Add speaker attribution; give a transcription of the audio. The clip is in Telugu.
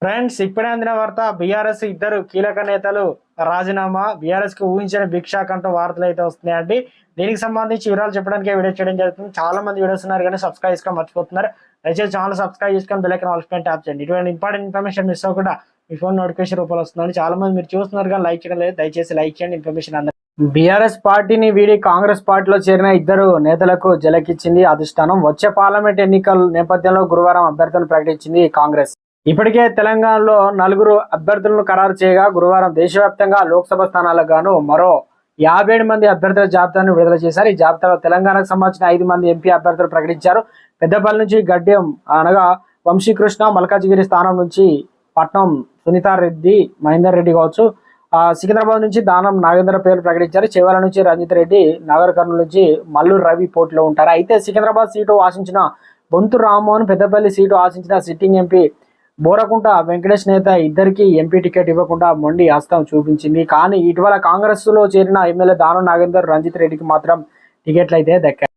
Speaker 1: ఫ్రెండ్స్, ఇప్పుడే అందిన వార్త. బీఆర్ఎస్ ఇద్దరు కీలక నేతలు రాజీనామా. బీఆర్ఎస్ కి ఊహించిన భిక్ష కంటూ వార్తలు అయితే వస్తున్నాయండి. దీనికి సంబంధించి వివరాలు చెప్పడానికి వీడియో చేయడం జరుగుతుంది. చాలా మంది వీడియోస్ ఉన్నారు కానీ సబ్స్క్రైబ్ చేసుకొని మర్చిపోతున్నారు. దయచేసి ఛానల్ సబ్స్క్రైబ్ చేసుకొని బెల్ ఐకాన్ ఆల్ పైన ట్యాప్ చేయండి. ఇటువంటి ఇంపార్టెంట్ ఇన్ఫర్మేషన్ మిస్ అవ్వకుండా మీ ఫోన్ నోటిఫికేషన్ రూపంలో వస్తుందని చాలా మంది మీరు చూస్తున్నారు కానీ లైక్ చేయడం లేదు. దయచేసి లైక్ చేయండి. ఇన్ఫర్మేషన్ అందరూ. బీఆర్ఎస్ పార్టీని వీడి కాంగ్రెస్ పార్టీలో చేరిన ఇద్దరు నేతలకు జలకిచ్చింది అధిష్టానం. వచ్చే పార్లమెంట్ ఎన్నికల నేపథ్యంలో గురువారం అభ్యర్థులను ప్రకటించింది కాంగ్రెస్. ఇప్పటికే తెలంగాణలో 4 అభ్యర్థులను ఖరారు చేయగా గురువారం దేశవ్యాప్తంగా లోక్సభ స్థానాలకు గాను మరో 57 మంది అభ్యర్థుల జాబితాను విడుదల చేశారు. ఈ జాబితాలో తెలంగాణకు సంబంధించిన 5 మంది ఎంపీ అభ్యర్థులు ప్రకటించారు. పెద్దపల్లి నుంచి గడ్డెం అనగా వంశీకృష్ణ, మల్కాజిగిరి స్థానం నుంచి పట్నం సునీతారెడ్డి, మహేందర్ రెడ్డి కావచ్చు. సికింద్రాబాద్ నుంచి దానం నాగేంద్ర పేర్లు ప్రకటించారు. చేవల నుంచి రంజిత్ రెడ్డి, నగర్ కర్నూలు నుంచి మల్లూరు రవి పోటీలో ఉంటారు. అయితే సికింద్రాబాద్ సీటు ఆశించిన బొంతు రామ్మోహన్, పెద్దపల్లి సీటు ఆశించిన సిట్టింగ్ ఎంపీ బోరకుంట వెంకటేష్ నేత ఇద్దరికి ఎంపీ టికెట్ ఇవ్వకుండా మొండి హస్తం చూపించింది. కానీ ఇటీవల కాంగ్రెస్ లో చేరిన ఎమ్మెల్యే దానం నాగేందర్, రంజిత్ రెడ్డికి మాత్రం టికెట్లు అయితే దక్కాయి.